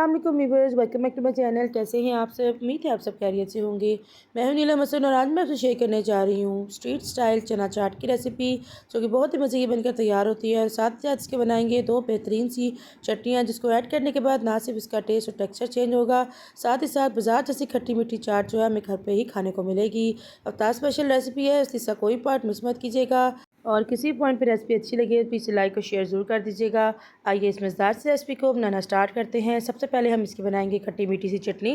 अस्सलाम वालेकुम viewers, welcome back to my channel. कैसे हैं आप सब? उम्मीद है आप सब खैरियत से होंगे। मैं हूं नीलम हसन और आज मैं आपसे शेयर करने जा रही हूं स्ट्रीट स्टाइल चना चाट की रेसिपी, जो कि बहुत ही मज़े की बनकर तैयार होती है। और साथ ही साथ इसके बनाएंगे दो बेहतरीन सी चटनियाँ, जिसको ऐड करने के बाद ना सिर्फ इसका टेस्ट और टेक्सचर चेंज होगा, साथ ही साथ बाजार जैसी खट्टी मीठी चाट जो है हमें घर पर ही खाने को मिलेगी। अवतार स्पेशल रेसिपी है, इसका कोई पार्ट मिस मत कीजिएगा। और किसी पॉइंट पे रेसिपी अच्छी लगे तो प्लीज़ लाइक और शेयर ज़रूर कर दीजिएगा। आइए इस मज़ेदार से रेसिपी को बनाना स्टार्ट करते हैं। सबसे पहले हम इसकी बनाएंगे खट्टी मीठी सी चटनी।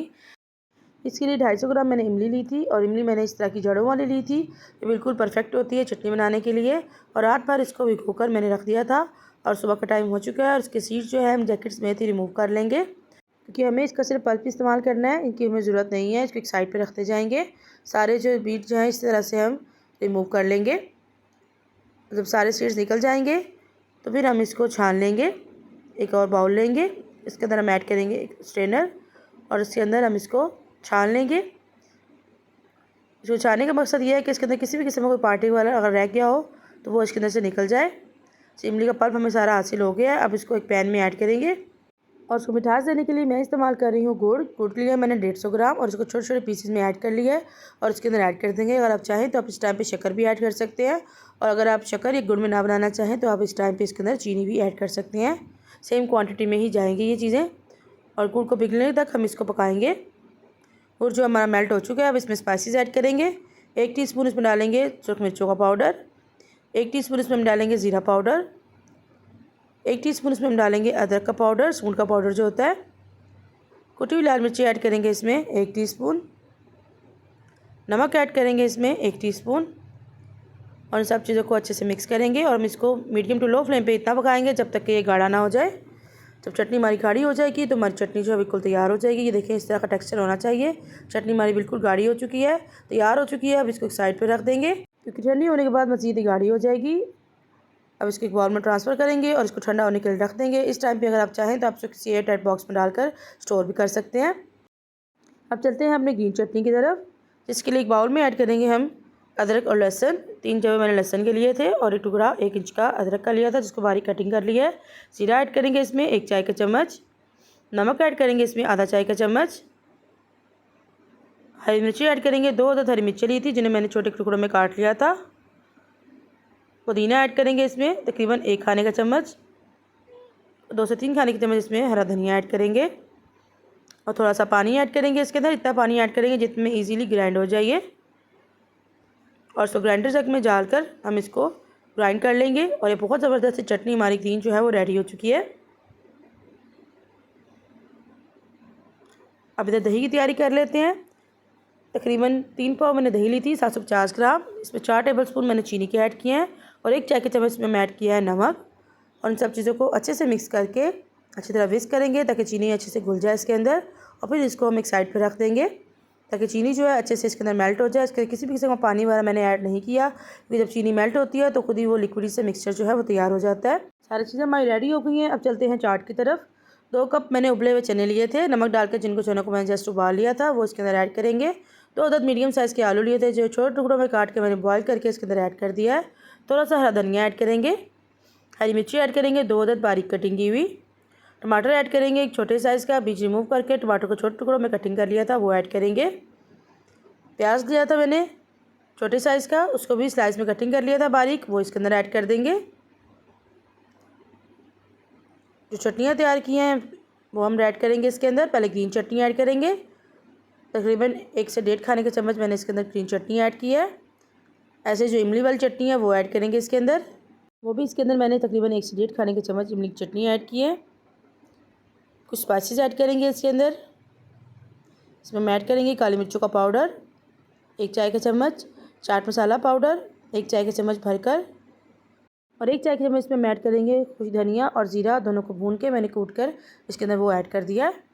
इसके लिए 250 ग्राम मैंने इमली ली थी, और इमली मैंने इस तरह की जड़ों वाली ली थी। ये बिल्कुल परफेक्ट होती है चटनी बनाने के लिए। और रात भर इसको भिगोकर मैंने रख दिया था, और सुबह का टाइम हो चुका है। और इसके सीड्स जो है हम जैकेट समेत ही रिमूव कर लेंगे, क्योंकि हमें इसका सिर्फ पल्प इस्तेमाल करना है, इनकी हमें ज़रूरत नहीं है। इसको एक साइड पर रखते जाएंगे। सारे जो बीज जो हैं इस तरह से हम रिमूव कर लेंगे। जब सारे सीड्स निकल जाएंगे तो फिर हम इसको छान लेंगे। एक और बाउल लेंगे, इसके अंदर हम ऐड करेंगे एक स्ट्रेनर, और इसके अंदर हम इसको छान लेंगे। इसको छानने का मकसद ये है कि इसके अंदर किसी भी किस्म का कोई पार्टिकल वाला अगर रह गया हो तो वो इसके अंदर से निकल जाए। इमली का पल्प हमें सारा हासिल हो गया है। अब इसको एक पैन में ऐड करेंगे, और उसको मिठास देने के लिए मैं इस्तेमाल कर रही हूँ गुड़। गुड़ लिया मैंने 150 ग्राम, और इसको छोटे छोटे पीसेस में ऐड कर लिया है, और इसके अंदर ऐड कर देंगे। अगर आप चाहें तो आप इस टाइम पे शक्कर भी ऐड कर सकते हैं, और अगर आप शक्कर या गुड़ में ना बनाना चाहें तो आप इस टाइम पे इसके अंदर चीनी भी ऐड कर सकते हैं। सेम क्वांटिटी में ही जाएंगी ये चीज़ें। और गुड़ को पिघलने तक हम इसको पकाएंगे। गुड़ जो हमारा मेल्ट हो चुका है, अब इसमें स्पाइसेस ऐड करेंगे। 1 टीस्पून इसमें डालेंगे सूखी मिर्चों का पाउडर, 1 टीस्पून इसमें हम डालेंगे ज़ीरा पाउडर, 1 टीस्पून इसमें हम डालेंगे अदरक का पाउडर, सूंड का पाउडर जो होता है। कुटी हुई लाल मिर्ची ऐड करेंगे इसमें 1 टीस्पून। नमक ऐड करेंगे इसमें 1 टीस्पून। और इन सब चीज़ों को अच्छे से मिक्स करेंगे, और हम इसको मीडियम टू लो फ्लेम पे इतना पकाएंगे जब तक कि ये गाढ़ा ना हो जाए। जब चटनी हमारी गाढ़ी हो जाएगी तो हमारी चटनी जो है बिल्कुल तैयार हो जाएगी। ये देखिए इस तरह का टेक्सचर होना चाहिए। चटनी हमारी बिल्कुल गाढ़ी हो चुकी है, तैयार हो चुकी है। अब इसको एक साइड पर रख देंगे, क्योंकि ठंडी होने के बाद मज़ीद ही गाढ़ी हो जाएगी। अब इसको एक बाउल में ट्रांसफ़र करेंगे और इसको ठंडा होने के लिए रख देंगे। इस टाइम पे अगर आप चाहें तो आप इसको किसी एयर टाइट बॉक्स में डालकर स्टोर भी कर सकते हैं। अब चलते हैं अपने ग्रीन चटनी की तरफ, जिसके लिए एक बाउल में ऐड करेंगे हम अदरक और लहसुन। 3 जवे मैंने लहसुन के लिए थे, और एक टुकड़ा 1 इंच का अदरक का लिया था, जिसको बारीक कटिंग कर लिया है। जीरा ऐड करेंगे इसमें 1 चाय का चम्मच। नमक ऐड करेंगे इसमें आधा चाय का चम्मच। हरी मिर्ची ऐड करेंगे, 2 अदद हरी मिर्ची ली थी जिन्हें मैंने छोटे टुकड़ों में काट लिया था। पुदीना ऐड करेंगे इसमें तकरीबन 1 खाने का चम्मच। 2 से 3 खाने के चम्मच इसमें हरा धनिया ऐड करेंगे, और थोड़ा सा पानी ऐड करेंगे इसके अंदर। इतना पानी ऐड करेंगे जितने इजीली ग्राइंड हो जाइए, और इसको ग्राइंडर जग में डालकर हम इसको ग्राइंड कर लेंगे। और ये बहुत ज़बरदस्त सी चटनी हमारी ग्रीन जो है वो रेडी हो चुकी है। अब इधर दही की तैयारी कर लेते हैं। तकरीबन 3 पाव मैंने दही ली थी, 750 ग्राम। इसमें 4 टेबलस्पून मैंने चीनी के ऐड किए हैं, और 1 चाय के चम्मच में मैं ऐड किया है नमक। और इन सब चीज़ों को अच्छे से मिक्स करके अच्छी तरह विस्क करेंगे, ताकि चीनी अच्छे से घुल जाए इसके अंदर। और फिर इसको हम एक साइड पर रख देंगे, ताकि चीनी जो है अच्छे से इसके अंदर मेल्ट हो जाए। इसके किसी भी किस्म का पानी वगैरह मैंने ऐड नहीं किया, क्योंकि जब चीनी मेल्ट होती है तो खुद ही वो लिक्विड से मिक्सचर जो है वो तैयार हो जाता है। सारी चीज़ें हमारी रेडी हो गई हैं। अब चलते हैं चाट की तरफ। 2 कप मैंने उबले हुए चने लिए थे, नमक डालकर, जिनको चनों को मैंने जस्ट उबाल लिया था, वो इसके अंदर ऐड करेंगे। 2 अदद मीडियम साइज़ के आलू लिए थे, जो छोटे टुकड़ों में काट के मैंने बॉयल करके इसके अंदर ऐड कर दिया है। थोड़ा सा हरा धनिया ऐड करेंगे, हरी मिर्ची ऐड करेंगे 2 अदद बारीक कटिंग की हुई। टमाटर ऐड करेंगे एक छोटे साइज़ का, बीज रिमूव करके टमाटर को छोटे टुकड़ों में कटिंग कर लिया था, वो ऐड करेंगे। प्याज लिया था मैंने छोटे साइज़ का, उसको भी स्लाइस में कटिंग कर लिया था बारीक, वो इसके अंदर ऐड कर देंगे। जो चटनियाँ तैयार की हैं वो हम ऐड करेंगे इसके अंदर। पहले ग्रीन चटनी ऐड करेंगे, तकरीबन 1 से 1.5 खाने के चम्मच मैंने इसके अंदर ग्रीन चटनी ऐड की है। ऐसे जो इमली वाली चटनी है वो ऐड करेंगे इसके अंदर, वो भी इसके अंदर मैंने तकरीबन 1 से 1.5 खाने के चम्मच इमली की चटनी ऐड की है। कुछ स्पाइसेस ऐड करेंगे इसके अंदर। इसमें हम ऐड करेंगे काली मिर्चों का पाउडर 1 चाय का चम्मच, चाट मसाला पाउडर 1 चाय का चम्मच भरकर, और 1 चाय के चम्मच इसमें हम ऐड करेंगे कुछ धनिया और ज़ीरा, दोनों को भून के मैंने कूट कर इसके अंदर वो ऐड कर दिया है।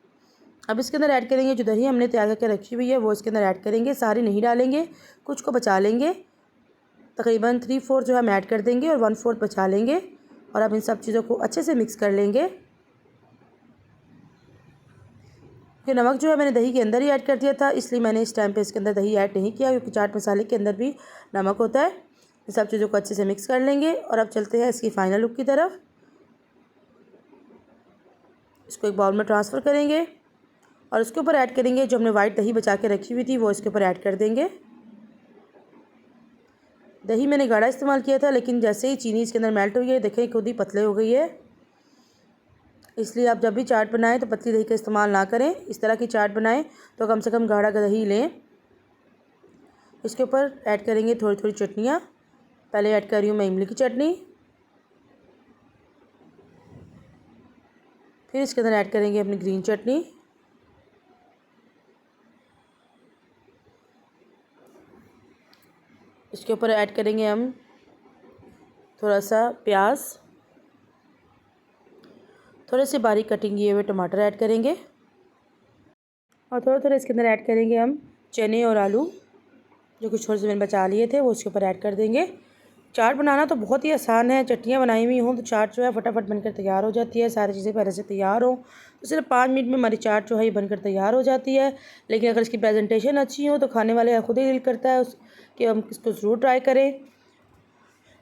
अब इसके अंदर ऐड करेंगे जो दही हमने तैयार करके रखी हुई है, वो इसके अंदर ऐड करेंगे। सारी नहीं डालेंगे, कुछ को बचा लेंगे। तकरीबन 3/4 जो हम ऐड कर देंगे, और 1/4 बचा लेंगे। और अब इन सब चीज़ों को अच्छे से मिक्स कर लेंगे। कि नमक जो है मैंने दही के अंदर ही ऐड कर दिया था, इसलिए मैंने इस टाइम पे इसके अंदर दही ऐड नहीं किया, क्योंकि चाट मसाले के अंदर भी नमक होता है। इन सब चीज़ों को अच्छे से मिक्स कर लेंगे, और अब चलते हैं इसकी फ़ाइनल लुक की तरफ। इसको एक बाउल में ट्रांसफ़र करेंगे और उसके ऊपर ऐड करेंगे जो हमने वाइट दही बचा के रखी हुई थी, वो इसके ऊपर ऐड कर देंगे। दही मैंने गाढ़ा इस्तेमाल किया था, लेकिन जैसे ही चीनी इसके अंदर मेल्ट हुई है, देखें खुद ही पतले हो गई है। इसलिए आप जब भी चाट बनाएं तो पतली दही का इस्तेमाल ना करें। इस तरह की चाट बनाएं तो कम से कम गाढ़ा दही लें। इसके ऊपर ऐड करेंगे थोड़ी थोड़ी चटनियाँ। पहले ऐड कर रही हूँ मैं इमली की चटनी, फिर इसके अंदर ऐड करेंगे अपनी ग्रीन चटनी, इसके ऊपर ऐड करेंगे हम थोड़ा सा प्याज, थोड़े से बारीक कटिंग किए हुए टमाटर ऐड करेंगे और थोड़ा थोड़ा इसके अंदर ऐड करेंगे हम चने और आलू जो कुछ थोड़े से मैंने बचा लिए थे, वो उसके ऊपर ऐड कर देंगे। चाट बनाना तो बहुत ही आसान है। चटनियाँ बनाई हुई हों तो चाट जो है फटाफट बनकर तैयार हो जाती है। सारी चीज़ें पहले से तैयार हों तो सिर्फ 5 मिनट में हमारी चाट जो है ये बनकर तैयार हो जाती है। लेकिन अगर इसकी प्रेजेंटेशन अच्छी हो तो खाने वाले का खुद ही दिल करता है कि हम इसको ज़रूर ट्राई करें।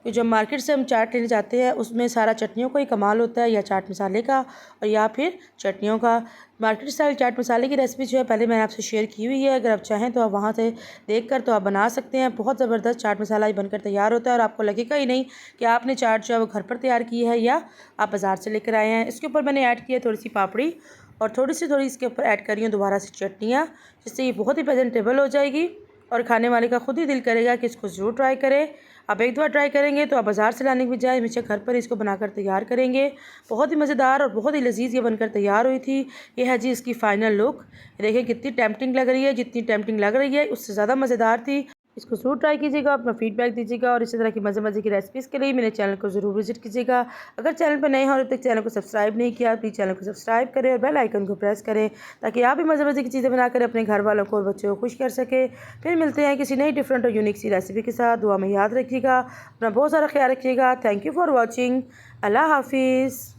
तो जब मार्केट से हम चाट लेने जाते हैं उसमें सारा चटनियों का ही कमाल होता है, या चाट मसाले का और या फिर चटनियों का। मार्केट स्टाइल चाट मसाले की रेसिपी जो है पहले मैंने आपसे शेयर की हुई है। अगर आप चाहें तो आप वहाँ से देखकर तो आप बना सकते हैं। बहुत ज़बरदस्त चाट मसाला ही बनकर तैयार होता है और आपको लगेगा ही नहीं कि आपने चाट जो है वो घर पर तैयार की है या आप बाज़ार से लेकर आए हैं। इसके ऊपर मैंने ऐड किया थोड़ी सी पापड़ी और थोड़ी इसके ऊपर ऐड करी हूँ दोबारा से चटनियाँ, जिससे ये बहुत ही प्रेजेंटेबल हो जाएगी और खाने वाले का खुद ही दिल करेगा कि इसको ज़रूर ट्राई करें। आप एक दफ़ा ट्राई करेंगे तो आप बाज़ार से लाने की बजाय हमेशा घर पर इसको बनाकर तैयार करेंगे। बहुत ही मज़ेदार और बहुत ही लजीज़ ये बनकर तैयार हुई थी। ये है जी इसकी फ़ाइनल लुक। देखिए कितनी टेम्पटिंग लग रही है, जितनी टेम्पटिंग लग रही है उससे ज़्यादा मज़ेदार थी। इसको ज़रूर ट्राई कीजिएगा, अपना फीडबैक दीजिएगा और इसी तरह की मज़े की रेसिपीज़ के लिए मेरे चैनल को ज़रूर विजिट कीजिएगा। अगर चैनल पर नए हो और अब तक चैनल को सब्सक्राइब नहीं किया, प्लीज़ चैनल को सब्सक्राइब करें और बेल आइकन को प्रेस करें ताकि आप भी मज़े की चीज़ें बनाकर अपने घर वालों को और बच्चों को खुश कर सके। फिर मिलते हैं किसी नई डिफरेंट और यूनिक सी रेसिपी के साथ। दुआ में याद रखिएगा, अपना बहुत सारा ख्याल रखिएगा। Thank you for watching. अल्लाह हाफिज़।